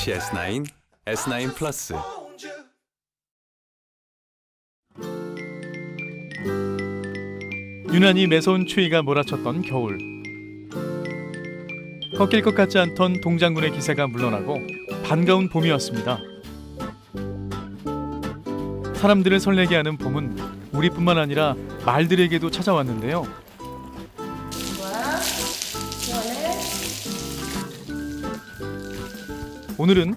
갤럭시 S9, S9 플러스. 유난히 매서운 추위가 몰아쳤던 겨울. 꺾일 것 같지 않던 동장군의 기세가 물러나고 반가운 봄이 왔습니다. 사람들을 설레게 하는 봄은 우리뿐만 아니라 말들에게도 찾아왔는데요. 오늘은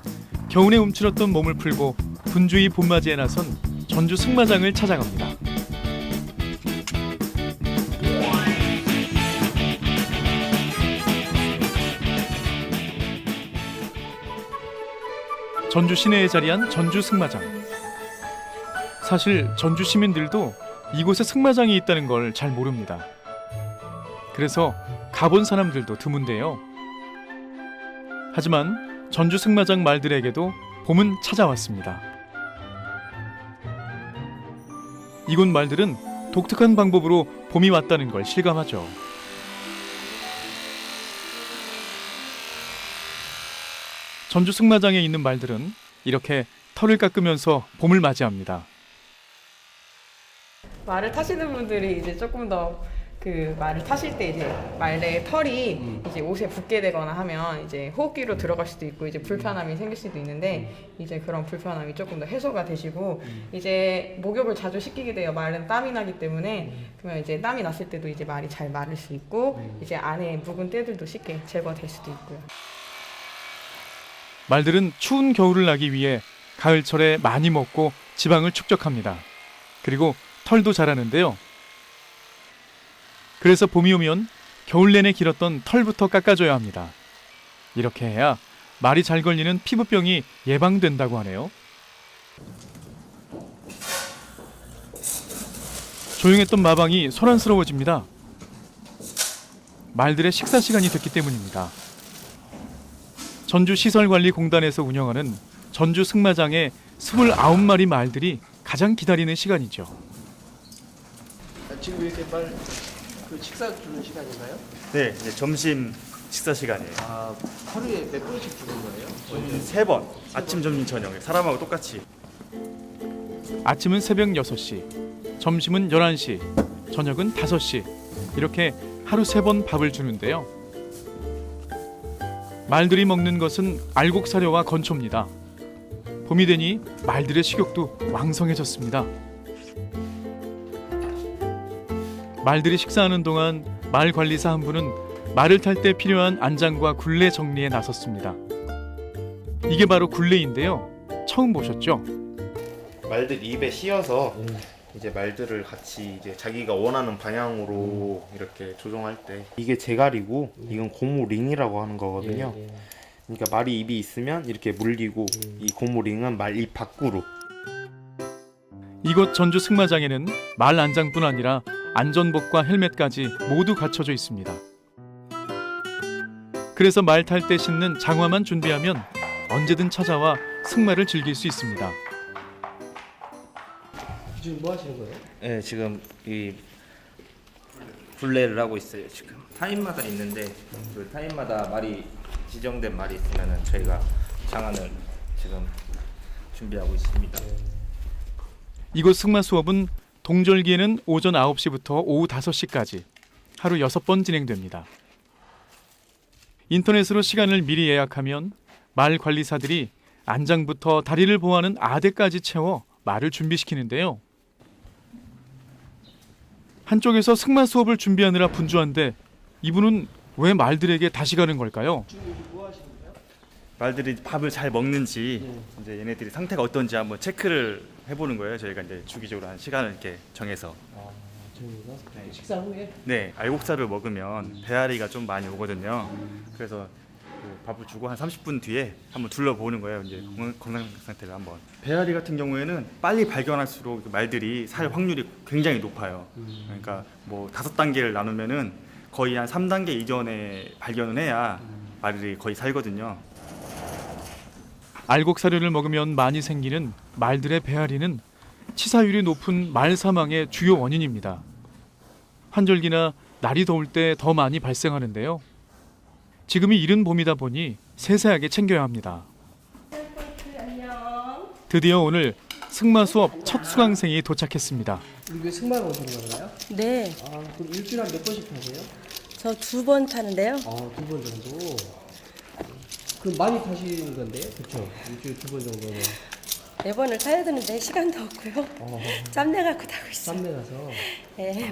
겨울에 움츠렸던 몸을 풀고 분주히 봄맞이에 나선 전주 승마장을 찾아갑니다. 전주 시내에 자리한 전주 승마장. 사실 전주 시민들도 이곳에 승마장이 있다는 걸 잘 모릅니다. 그래서 가본 사람들도 드문데요. 하지만 전주 승마장 말들에게도 봄은 찾아왔습니다. 이곳 말들은 독특한 방법으로 봄이 왔다는 걸 실감하죠. 전주 승마장에 있는 말들은 이렇게 털을 깎으면서 봄을 맞이합니다. 말을 타시는 분들이 이제 조금 더 그 말을 타실 때 이제 말의 털이 이제 옷에 붙게 되거나 하면 이제 호흡기로 들어갈 수도 있고 이제 불편함이 생길 수도 있는데 이제 그런 불편함이 조금 더 해소가 되시고 이제 목욕을 자주 시키게 돼요. 말은 땀이 나기 때문에 그러면 이제 땀이 났을 때도 이제 말이 잘 마를 수 있고 이제 안에 묵은 때들도 쉽게 제거될 수도 있고요. 말들은 추운 겨울을 나기 위해 가을철에 많이 먹고 지방을 축적합니다. 그리고 털도 자라는데요. 그래서 봄이 오면 겨울 내내 길었던 털부터 깎아줘야 합니다. 이렇게 해야 말이 잘 걸리는 피부병이 예방된다고 하네요. 조용했던 마방이 소란스러워집니다. 말들의 식사 시간이 됐기 때문입니다. 전주시설관리공단에서 운영하는 전주 승마장의 29마리 말들이 가장 기다리는 시간이죠. 지금 이렇게 그 식사 주는 시간인가요? 네, 이제 점심 식사 시간이에요. 아, 하루에 몇 번씩 주는 거예요? 저희는 3번, 아침, 점심, 저녁에 사람하고 똑같이. 아침은 새벽 6시, 점심은 11시, 저녁은 5시 이렇게 하루 3번 밥을 주는데요. 말들이 먹는 것은 알곡사료와 건초입니다. 봄이 되니 말들의 식욕도 왕성해졌습니다. 말들이 식사하는 동안 말 관리사 한 분은 말을 탈 때 필요한 안장과 굴레 정리에 나섰습니다. 이게 바로 굴레인데요. 처음 보셨죠? 말들 입에 씌어서 이제 말들을 같이 이제 자기가 원하는 방향으로 이렇게 조종할 때 이게 제갈이고 이건 고무링이라고 하는 거거든요. 그러니까 말이 입이 있으면 이렇게 물리고 이 고무링은 말 입 밖으로. 이곳 전주 승마장에는 말 안장뿐 아니라 안전복과 헬멧까지 모두 갖춰져 있습니다. 그래서 말 탈 때 신는 장화만 준비하면 언제든 찾아와 승마를 즐길 수 있습니다. 지금 뭐 하시는 거예요? 네, 지금 이 굴레를 하고 있어요. 지금 타임마다 있는데 그 타임마다 말이 지정된 말이 있으면은 저희가 장안을 지금 준비하고 있습니다. 이곳 승마 수업은 동절기에는 오전 9시부터 오후 5시까지 하루 6번 진행됩니다. 인터넷으로 시간을 미리 예약하면 말 관리사들이 안장부터 다리를 보호하는 아대까지 채워 말을 준비시키는데요. 한쪽에서 승마 수업을 준비하느라 분주한데 이분은 왜 말들에게 다시 가는 걸까요? 말들이 밥을 잘 먹는지 이제 얘네들이 상태가 어떤지 한번 체크를 해보는 거예요. 저희가 이제 주기적으로 한 시간을 이렇게 정해서. 저희가 식사 후에 네, 알곡살을 먹으면 배앓이가 좀 많이 오거든요. 그래서 그 밥을 주고 한 30분 뒤에 한번 둘러보는 거예요. 이제 건강 상태를 한번. 배앓이 같은 경우에는 빨리 발견할수록 말들이 살 확률이 굉장히 높아요. 그러니까 뭐 5단계를 나누면은 거의 한 3단계 이전에 발견을 해야 말들이 거의 살거든요. 알곡사료를 먹으면 많이 생기는 말들의 배앓이는 치사율이 높은 말 사망의 주요 원인입니다. 환절기나 날이 더울 때 더 많이 발생하는데요. 지금이 이른 봄이다 보니 세세하게 챙겨야 합니다. 드디어 오늘 승마 수업 첫 수강생이 도착했습니다. 이게 승마로 오시는 건가요? 네, 아, 그럼 일주일에 몇 번씩 타세요? 저 2번 타는데요. 아, 2번 정도. 그럼 많이 타시는 건데요? 그렇죠? 일주일에 2번 정도면. 4번을 타야 되는데 시간도 없고요. 짬내 갖고 타고 있어요. 쌈내 가서. 네,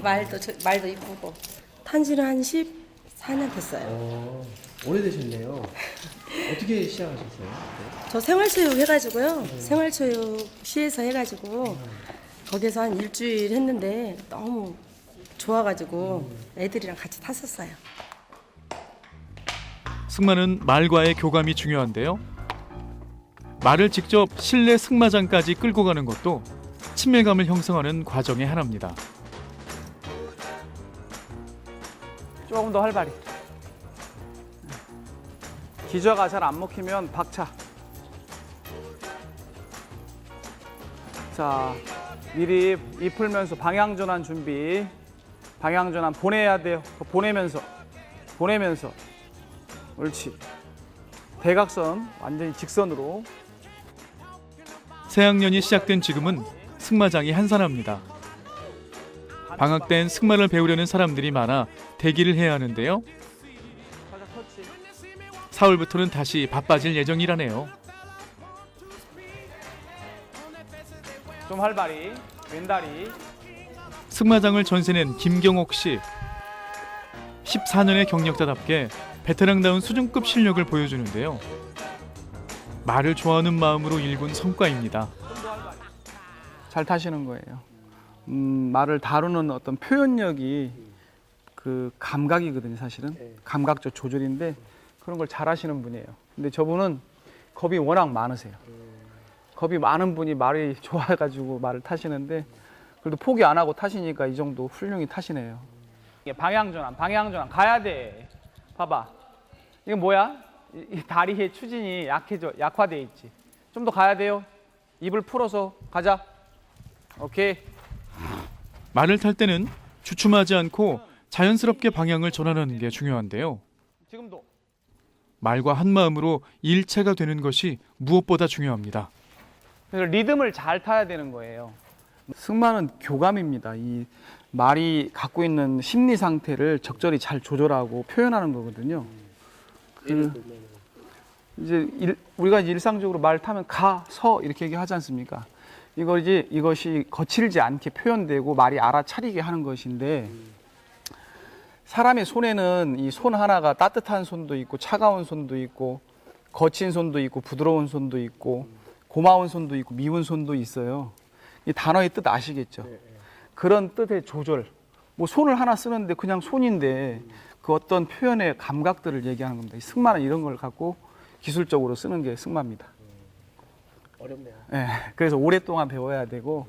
말도 이쁘고. 탄지는 한 14년 됐어요. 오래되셨네요. 어떻게 시작하셨어요? 네. 저 생활체육 해가지고요. 생활체육 시에서 해가지고 거기서 한 일주일 했는데 너무 좋아가지고 애들이랑 같이 탔었어요. 승마는 말과의 교감이 중요한데요. 말을 직접 실내 승마장까지 끌고 가는 것도 친밀감을 형성하는 과정의 하나입니다. 조금 더 활발히. 기저가 잘 안 먹히면 박차. 자, 미리 입 풀면서 방향 전환 준비. 방향 전환 보내야 돼요. 보내면서. 옳지. 대각선 완전히 직선으로. 새학년이 시작된 지금은 승마장이 한산합니다. 방학 땐 승마를 배우려는 사람들이 많아 대기를 해야 하는데요. 4월부터는 다시 바빠질 예정이라네요. 좀 활발히. 왼다리. 승마장을 전세낸 김경옥 씨. 14년의 경력자답게 베테랑다운 수준급 실력을 보여주는데요. 말을 좋아하는 마음으로 일군 성과입니다. 잘 타시는 거예요. 말을 다루는 어떤 표현력이 그 감각이거든요, 사실은. 감각적 조절인데 그런 걸 잘 하시는 분이에요. 근데 저분은 겁이 워낙 많으세요. 겁이 많은 분이 말이 좋아가지고 말을 타시는데 그래도 포기 안 하고 타시니까 이 정도 훌륭히 타시네요. 이게 방향 전환 가야 돼. 봐봐. 이거 뭐야? 이 다리의 추진이 약화돼 있지. 좀 더 가야 돼요. 입을 풀어서 가자. 오케이. 말을 탈 때는 주춤하지 않고 자연스럽게 방향을 전환하는 게 중요한데요. 지금도. 말과 한 마음으로 일체가 되는 것이 무엇보다 중요합니다. 그래서 리듬을 잘 타야 되는 거예요. 승마는 교감입니다. 이 말이 갖고 있는 심리 상태를 적절히 잘 조절하고 표현하는 거거든요. 이제 우리가 일상적으로 말 타면 가, 서 이렇게 얘기하지 않습니까? 이것이 거칠지 않게 표현되고 말이 알아차리게 하는 것인데 사람의 손에는 이 손 하나가 따뜻한 손도 있고 차가운 손도 있고 거친 손도 있고 부드러운 손도 있고 고마운 손도 있고 미운 손도 있어요. 이 단어의 뜻 아시겠죠? 그런 뜻의 조절. 뭐 손을 하나 쓰는데 그냥 손인데 그 어떤 표현의 감각들을 얘기하는 겁니다. 이 승마는 이런 걸 갖고 기술적으로 쓰는 게 승마입니다. 어렵네요. 네, 그래서 오랫동안 배워야 되고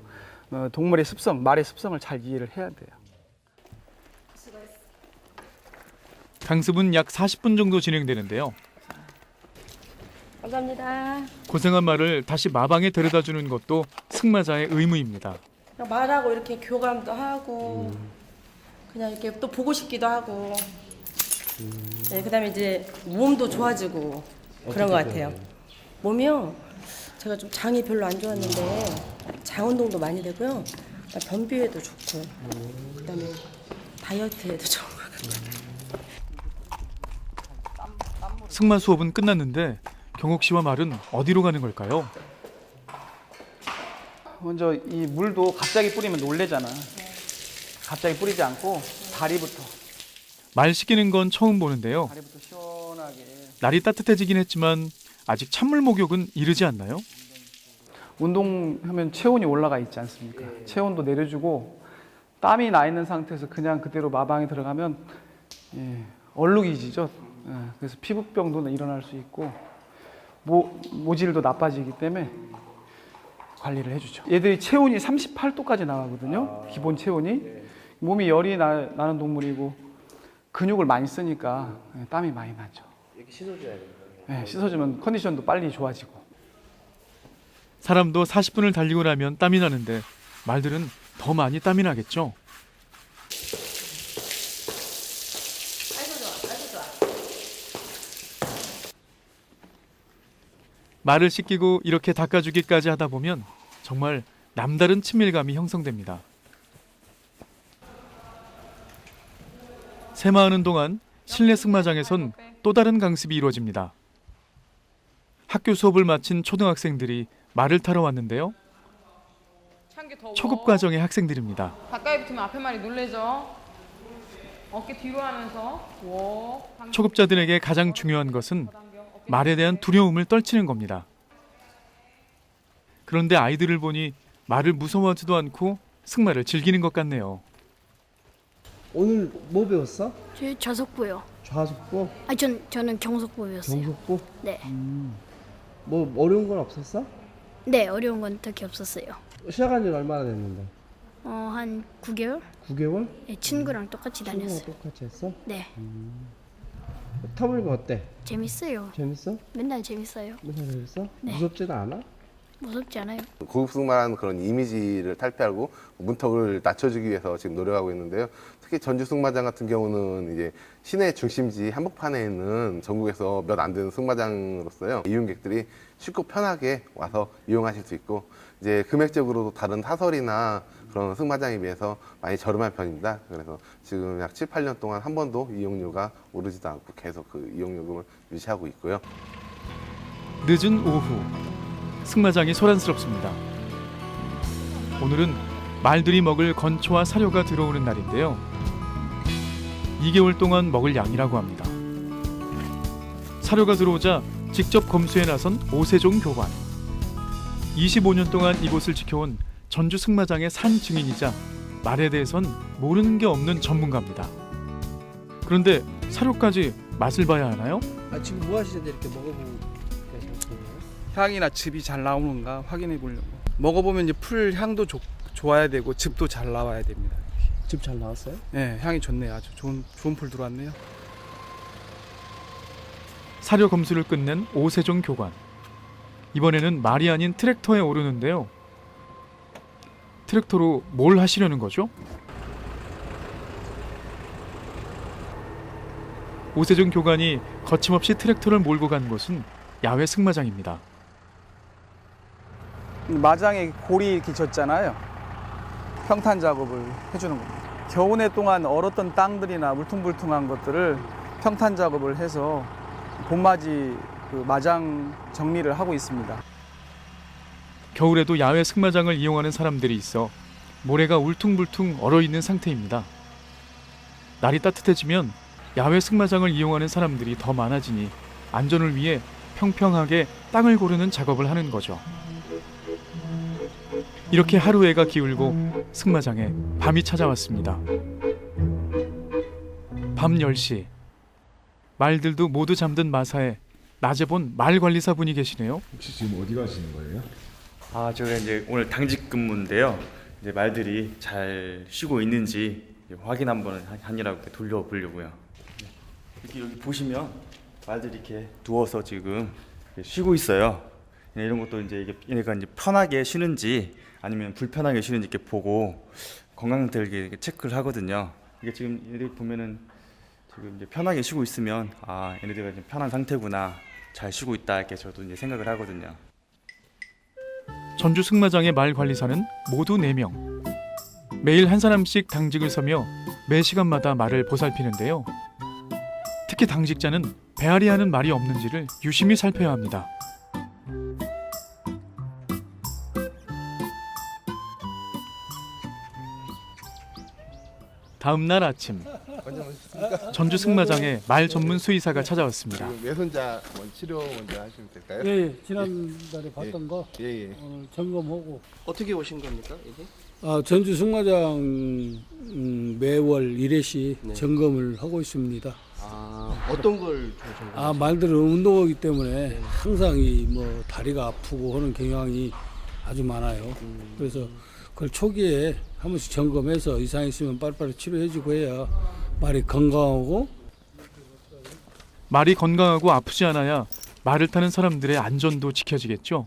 동물의 습성, 말의 습성을 잘 이해를 해야 돼요. 강습은 약 40분 정도 진행되는데요. 감사합니다. 고생한 말을 다시 마방에 데려다주는 것도 승마자의 의무입니다. 그냥 말하고 이렇게 교감도 하고 그냥 이렇게 또 보고 싶기도 하고 네, 그다음에 이제 몸도 좋아지고 그런 것 같아요. 몸이요. 제가 좀 장이 별로 안 좋았는데 장 운동도 많이 되고요. 변비에도 좋고 그다음에 다이어트에도 좋은 것 같아요. 승마 수업은 끝났는데 경옥 씨와 말은 어디로 가는 걸까요? 먼저 이 물도 갑자기 뿌리면 놀래잖아. 갑자기 뿌리지 않고 다리부터 말 시키는 건 처음 보는데요. 다리부터 시원하게. 날이 따뜻해지긴 했지만 아직 찬물 목욕은 이르지 않나요? 운동하면 체온이 올라가 있지 않습니까? 체온도 내려주고 땀이 나 있는 상태에서 그냥 그대로 마방에 들어가면 얼룩이 지죠. 그래서 피부병도 일어날 수 있고 모질도 나빠지기 때문에 관리를 해주죠. 얘들이 체온이 38도까지 나가거든요. 기본 체온이. 몸이 열이 나는 동물이고 근육을 많이 쓰니까 땀이 많이 나죠. 이렇게 씻어줘야 됩니다. 네, 씻어주면 컨디션도 빨리 좋아지고. 사람도 40분을 달리고 나면 땀이 나는데 말들은 더 많이 땀이 나겠죠? 말을 씻기고 이렇게 닦아주기까지 하다 보면 정말 남다른 친밀감이 형성됩니다. 새마을은 동안 실내 승마장에선 또 다른 강습이 이루어집니다. 학교 수업을 마친 초등학생들이 말을 타러 왔는데요. 참기 더워. 초급 과정의 학생들입니다. 가까이 붙으면 앞에 말이 놀래죠. 어깨 뒤로 하면서 초급자들에게 가장 중요한 것은 말에 대한 두려움을 떨치는 겁니다. 그런데 아이들을 보니 말을 무서워하지도 않고 승마를 즐기는 것 같네요. 오늘 뭐 배웠어? 저 좌석부요. 좌석부? 아, 저는 경속부 배웠어요. 경속부? 네. 뭐 어려운 건 없었어? 네, 어려운 건 특히 없었어요. 시작한 지 얼마나 됐는데? 한 9개월? 9개월? 네, 친구랑 똑같이 친구랑 다녔어요. 똑같이 했어? 네. 타보니까 어때? 재밌어요. 재밌어? 맨날 재밌어요. 맨날 재밌어? 네. 무섭지도 않아? 무섭지 않아요. 고급승마라는 그런 이미지를 탈피하고 문턱을 낮춰주기 위해서 지금 노력하고 있는데요. 특히 전주 승마장 같은 경우는 이제 시내 중심지 한복판에 있는 전국에서 몇 안 되는 승마장으로서요. 이용객들이 쉽고 편하게 와서 이용하실 수 있고 이제 금액적으로도 다른 사설이나 그런 승마장에 비해서 많이 저렴한 편입니다. 그래서 지금 약 7, 8년 동안 한 번도 이용료가 오르지도 않고 계속 그 이용요금을 유지하고 있고요. 늦은 오후 승마장이 소란스럽습니다. 오늘은 말들이 먹을 건초와 사료가 들어오는 날인데요. 2개월 동안 먹을 양이라고 합니다. 사료가 들어오자 직접 검수에 나선 오세종 교관. 25년 동안 이곳을 지켜온 전주 승마장의 산 증인이자 말에 대해선 모르는 게 없는 전문가입니다. 그런데 사료까지 맛을 봐야 하나요? 아 지금 뭐 하시는데 이렇게 먹어보고 계시는 거예요? 향이나 즙이 잘 나오는가 확인해 보려고. 먹어보면 이제 풀 향도 좋아야 되고 즙도 잘 나와야 됩니다. 즙 잘 나왔어요? 네, 향이 좋네요. 아주 좋은 풀 들어왔네요. 사료 검수를 끝낸 오세종 교관. 이번에는 말이 아닌 트랙터에 오르는데요. 트랙터로 뭘 하시려는 거죠? 오세종 교관이 거침없이 트랙터를 몰고 간 곳은 야외 승마장입니다. 마장에 골이 이렇게 졌잖아요. 평탄 작업을 해주는 겁니다. 겨우내 동안 얼었던 땅들이나 울퉁불퉁한 것들을 평탄 작업을 해서 봄맞이 그 마장 정리를 하고 있습니다. 겨울에도 야외 승마장을 이용하는 사람들이 있어 모래가 울퉁불퉁 얼어있는 상태입니다. 날이 따뜻해지면 야외 승마장을 이용하는 사람들이 더 많아지니 안전을 위해 평평하게 땅을 고르는 작업을 하는 거죠. 이렇게 하루해가 기울고 승마장에 밤이 찾아왔습니다. 밤 10시. 말들도 모두 잠든 마사에 낮에 본 말관리사분이 계시네요. 혹시 지금 어디 가시는 거예요? 제가 이제 오늘 당직 근무인데요. 이제 말들이 잘 쉬고 있는지 확인 한번 하느라고 돌려보려고요. 여기 보시면 말들이 이렇게 누워서 지금 쉬고 있어요. 이런 것도 이제 얘가 이제 편하게 쉬는지 아니면 불편하게 쉬는지 이렇게 보고 건강 상태를 이렇게 체크를 하거든요. 이게 지금 얘들 보면은 지금 이제 편하게 쉬고 있으면 얘네들가 좀 편한 상태구나, 잘 쉬고 있다 이렇게 저도 이제 생각을 하거든요. 전주 승마장의 말 관리사는 모두 4명. 매일 한 사람씩 당직을 서며 매 시간마다 말을 보살피는데요. 특히 당직자는 배앓이하는 말이 없는지를 유심히 살펴야 합니다. 다음 날 아침, 전주 승마장에 말 전문 수의사가 찾아왔습니다. 외손자 치료 먼저 하시면 될까요? 예, 지난달에 봤던 거 오늘 점검하고. 어떻게 오신 겁니까 이게? 전주 승마장 매월 1회씩 점검을 하고 있습니다. 어떤 걸 점검? 말들은 운동하기 때문에 항상 뭐 다리가 아프고 하는 경향이 아주 많아요. 그래서 그걸 초기에 한 번씩 점검해서 이상 있으면 빨리빨리 치료해주고 해야 말이 건강하고. 말이 건강하고 아프지 않아야 말을 타는 사람들의 안전도 지켜지겠죠.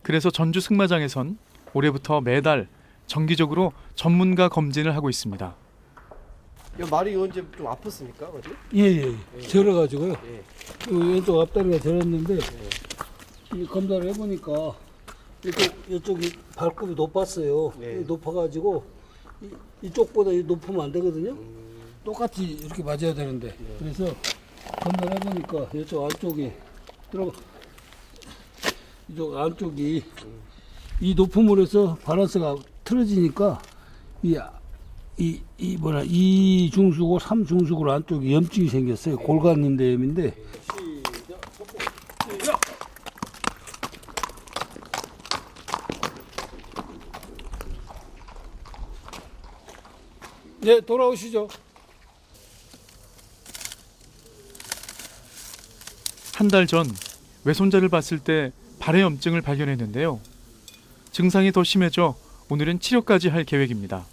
그래서 전주 승마장에선 올해부터 매달 정기적으로 전문가 검진을 하고 있습니다. 이 말이 언제 좀 아팠습니까? 어디? 예. 절어가지고요. 왼쪽 앞다리가 절었는데 이 검사를 해보니까 이쪽이 발굽이 높았어요. 높아가지고 이쪽보다 높으면 안 되거든요. 똑같이 이렇게 맞아야 되는데 그래서 검사를 해보니까 이쪽 안쪽이 이쪽 안쪽이 이 높음으로 해서 밸런스가 틀어지니까 이 중수고 3중수고 안쪽에 염증이 생겼어요. 골간인대염인데. 네, 돌아오시죠. 한 달 전 외손자를 봤을 때 발의 염증을 발견했는데요. 증상이 더 심해져 오늘은 치료까지 할 계획입니다.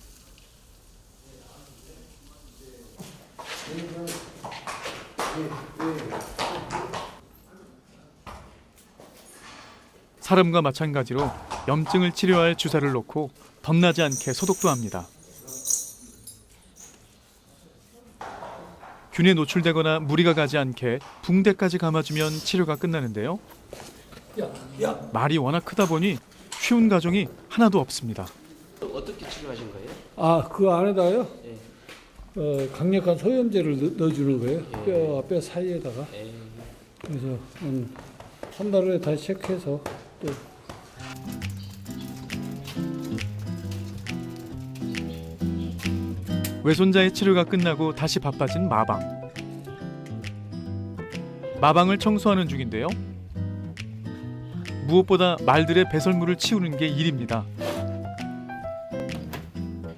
사람과 마찬가지로 염증을 치료할 주사를 놓고 덧나지 않게 소독도 합니다. 균에 노출되거나 무리가 가지 않게 붕대까지 감아주면 치료가 끝나는데요. 말이 워낙 크다 보니 쉬운 가정이 하나도 없습니다. 어떻게 치료하신 거예요? 아, 그 안에다요? 강력한 소염제를 넣어주는 거예요. 뼈 사이에다가. 그래서 한 달 후에 다시 체크해서 또. 외손자의 치료가 끝나고 다시 바빠진 마방. 마방을 청소하는 중인데요. 무엇보다 말들의 배설물을 치우는 게 일입니다.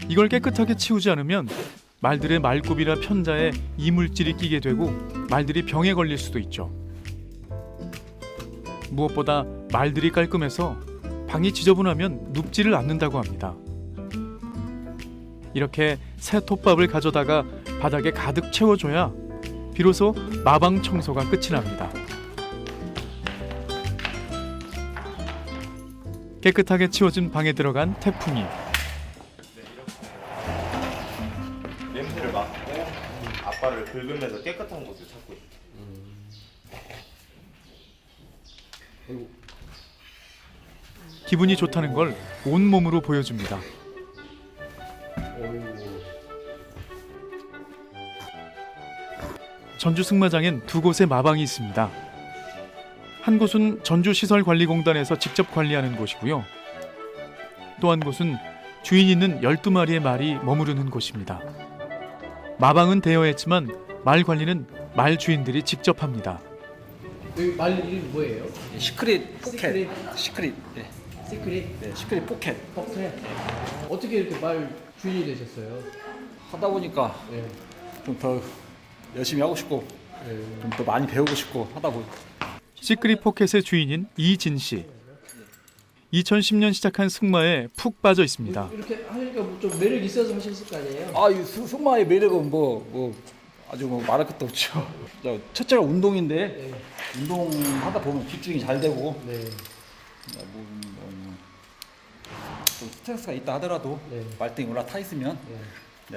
이걸 깨끗하게 치우지 않으면 말들의 말굽이나 편자에 이물질이 끼게 되고 말들이 병에 걸릴 수도 있죠. 무엇보다 말들이 깔끔해서 방이 지저분하면 눕지를 않는다고 합니다. 이렇게 새 톱밥을 가져다가 바닥에 가득 채워줘야 비로소 마방 청소가 끝이 납니다. 깨끗하게 치워진 방에 들어간 태풍이. 냄새를 맡고 아빠를 긁으면서 깨끗한 곳을 찾고 있어요. 기분이 좋다는 걸 온몸으로 보여줍니다. 전주 승마장엔 두 곳의 마방이 있습니다. 한 곳은 전주시설관리공단에서 직접 관리하는 곳이고요. 또 한 곳은 주인 있는 12마리의 말이 머무르는 곳입니다. 마방은 대여했지만 말 관리는 말 주인들이 직접 합니다. 여기 말 이름 뭐예요? 시크릿 포켓. 시크릿. 네. 시크릿? 네, 시크릿 포켓. 포켓? 어떻게 이렇게 말 주인이 되셨어요? 하다 보니까 좀 더 열심히 하고 싶고 좀 더 많이 배우고 싶고 하다 보니 시크릿 포켓의 주인인 이진 씨. 2010년 시작한 승마에 푹 빠져 있습니다. 이렇게 하니까 좀 매력 있어서 하셨을 거 아니에요? 아, 이 승마의 매력은 뭐 아주 말할 것도 없죠. 첫째가 운동인데 운동하다 보면 집중이 잘 되고 좀 스트레스가 있다 하더라도 말등이 올라타 있으면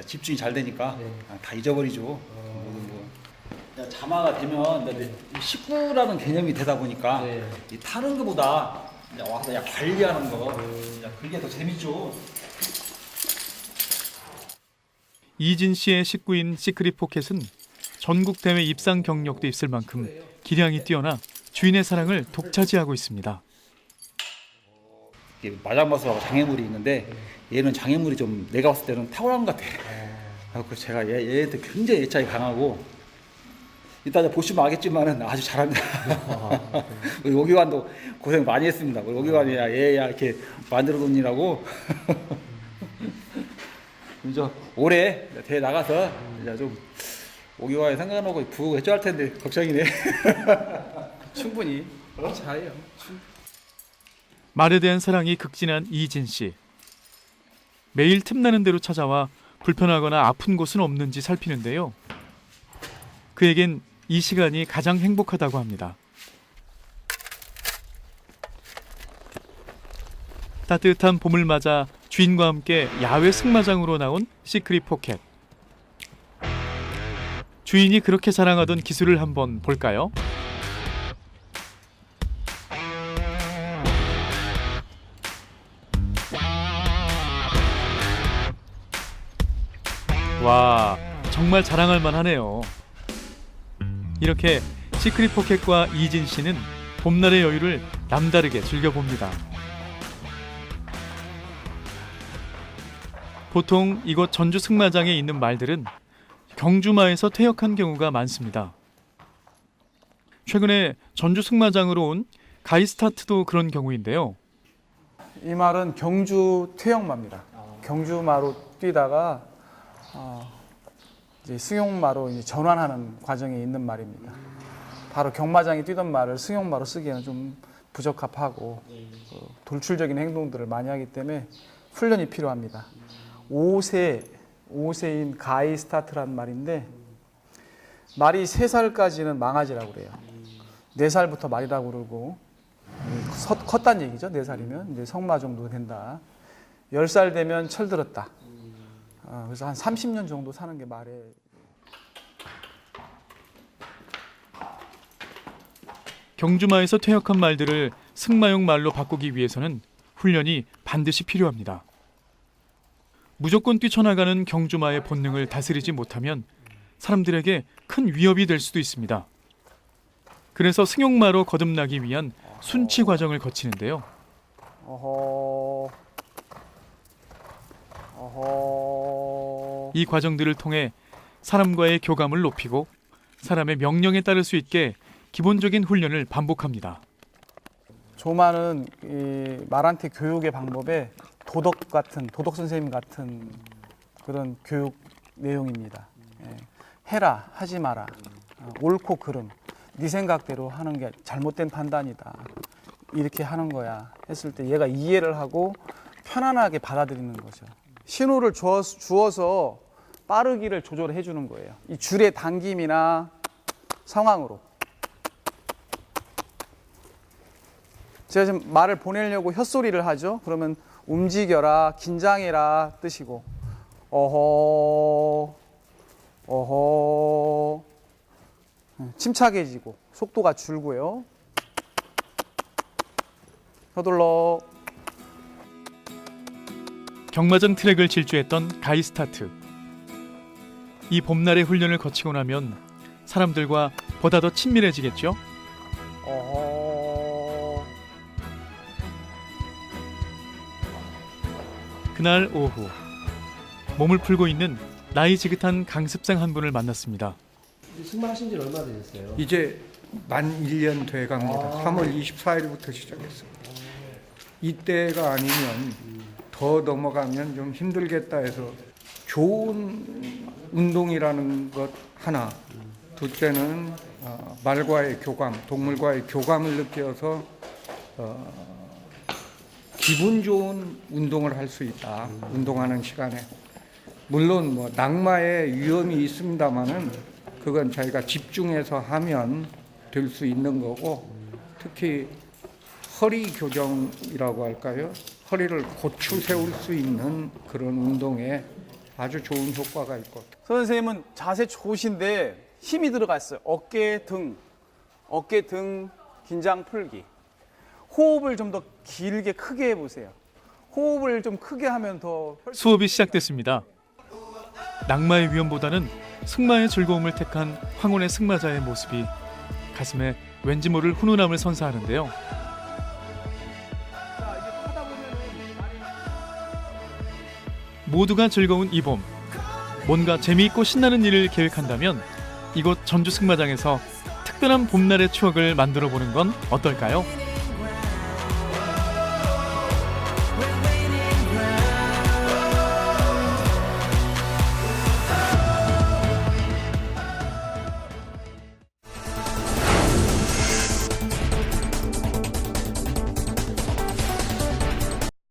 집중이 잘 되니까 다 잊어버리죠. 자마가 되면 식구라는 개념이 되다 보니까 이 타는 것보다 와서 관리하는 거 그게 더 재밌죠. 이진 씨의 식구인 시크릿 포켓은 전국 대회 입상 경력도 있을 만큼 기량이 뛰어나 주인의 사랑을 독차지하고 있습니다. 마장마술하고 장애물이 있는데 얘는 장애물이 좀 내가 봤을 때는 탁월한 것 같아. 그래서 제가 얘한테 굉장히 애착이 강하고 이따 보시면 알겠지만은 아주 잘합니다. 우리 오기관도 고생 많이 했습니다. 우리 오기관이 얘야 이렇게 만들어 놓으라고. 이제 올해 대회 나가서 이제 좀 오기관이 생각나고 부고 해줘야 할 텐데 걱정이네. 충분히 잘해요. 말에 대한 사랑이 극진한 이진 씨. 매일 틈나는 대로 찾아와 불편하거나 아픈 곳은 없는지 살피는데요. 그에겐 이 시간이 가장 행복하다고 합니다. 따뜻한 봄을 맞아 주인과 함께 야외 승마장으로 나온 시크릿 포켓. 주인이 그렇게 자랑하던 기술을 한번 볼까요? 와, 정말 자랑할 만하네요. 이렇게 시크릿 포켓과 이진 씨는 봄날의 여유를 남다르게 즐겨봅니다. 보통 이곳 전주 승마장에 있는 말들은 경주마에서 퇴역한 경우가 많습니다. 최근에 전주 승마장으로 온 가이스타트도 그런 경우인데요. 이 말은 경주 퇴역마입니다. 경주마로 뛰다가 이제 승용마로 이제 전환하는 과정에 있는 말입니다. 바로 경마장에 뛰던 말을 승용마로 쓰기에는 좀 부적합하고 돌출적인 행동들을 많이 하기 때문에 훈련이 필요합니다. 5세인 가이 스타트란 말인데 말이 3살까지는 망아지라고 그래요. 4살부터 말이라고 그러고 컸다는 얘기죠. 4살이면 이제 성마 정도 된다. 10살 되면 철들었다. 그래서 한 30년 정도 사는 게 말에. 경주마에서 퇴역한 말들을 승마용 말로 바꾸기 위해서는 훈련이 반드시 필요합니다. 무조건 뛰쳐나가는 경주마의 본능을 다스리지 못하면 사람들에게 큰 위협이 될 수도 있습니다. 그래서 승용마로 거듭나기 위한 순치 과정을 거치는데요. 이 과정들을 통해 사람과의 교감을 높이고 사람의 명령에 따를 수 있게 기본적인 훈련을 반복합니다. 조마는 이 말한테 교육의 방법에 도덕 선생님 같은 그런 교육 내용입니다. 해라, 하지 마라, 옳고 그름, 네 생각대로 하는 게 잘못된 판단이다. 이렇게 하는 거야 했을 때 얘가 이해를 하고 편안하게 받아들이는 거죠. 신호를 주어서 빠르기를 조절해 주는 거예요. 이 줄의 당김이나 상황으로. 제가 지금 말을 보내려고 혓소리를 하죠. 그러면 움직여라, 긴장해라 뜻이고 어허 침착해지고 속도가 줄고요. 서둘러. 경마장 트랙을 질주했던 가이스타트. 이 봄날의 훈련을 거치고 나면 사람들과 보다 더 친밀해지겠죠? 그날 오후 몸을 풀고 있는 나이 지긋한 강습생 한 분을 만났습니다. 승마하신 지 얼마나 되셨어요? 이제 만 1년 돼 갑니다. 3월 24일부터 시작했습니다. 이때가 아니면 더 넘어가면 좀 힘들겠다 해서 좋은 운동이라는 것 하나, 둘째는 말과의 교감, 동물과의 교감을 느껴서 기분 좋은 운동을 할 수 있다. 운동하는 시간에. 물론 뭐 낙마의 위험이 있습니다만은 그건 자기가 집중해서 하면 될 수 있는 거고, 특히 허리 교정이라고 할까요? 허리를 고추 세울 수 있는 그런 운동에 아주 좋은 효과가 있고. 선생님은 자세 좋으신데 힘이 들어갔어요. 어깨 등 긴장 풀기. 호흡을 좀 더 길게 크게 해보세요. 호흡을 좀 크게 하면 더. 수업이 시작됐습니다. 낙마의 위험보다는 승마의 즐거움을 택한 황혼의 승마자의 모습이 가슴에 왠지 모를 훈훈함을 선사하는데요. 모두가 즐거운 이 봄, 뭔가 재미있고 신나는 일을 계획한다면 이곳 전주 승마장에서 특별한 봄날의 추억을 만들어 보는 건 어떨까요?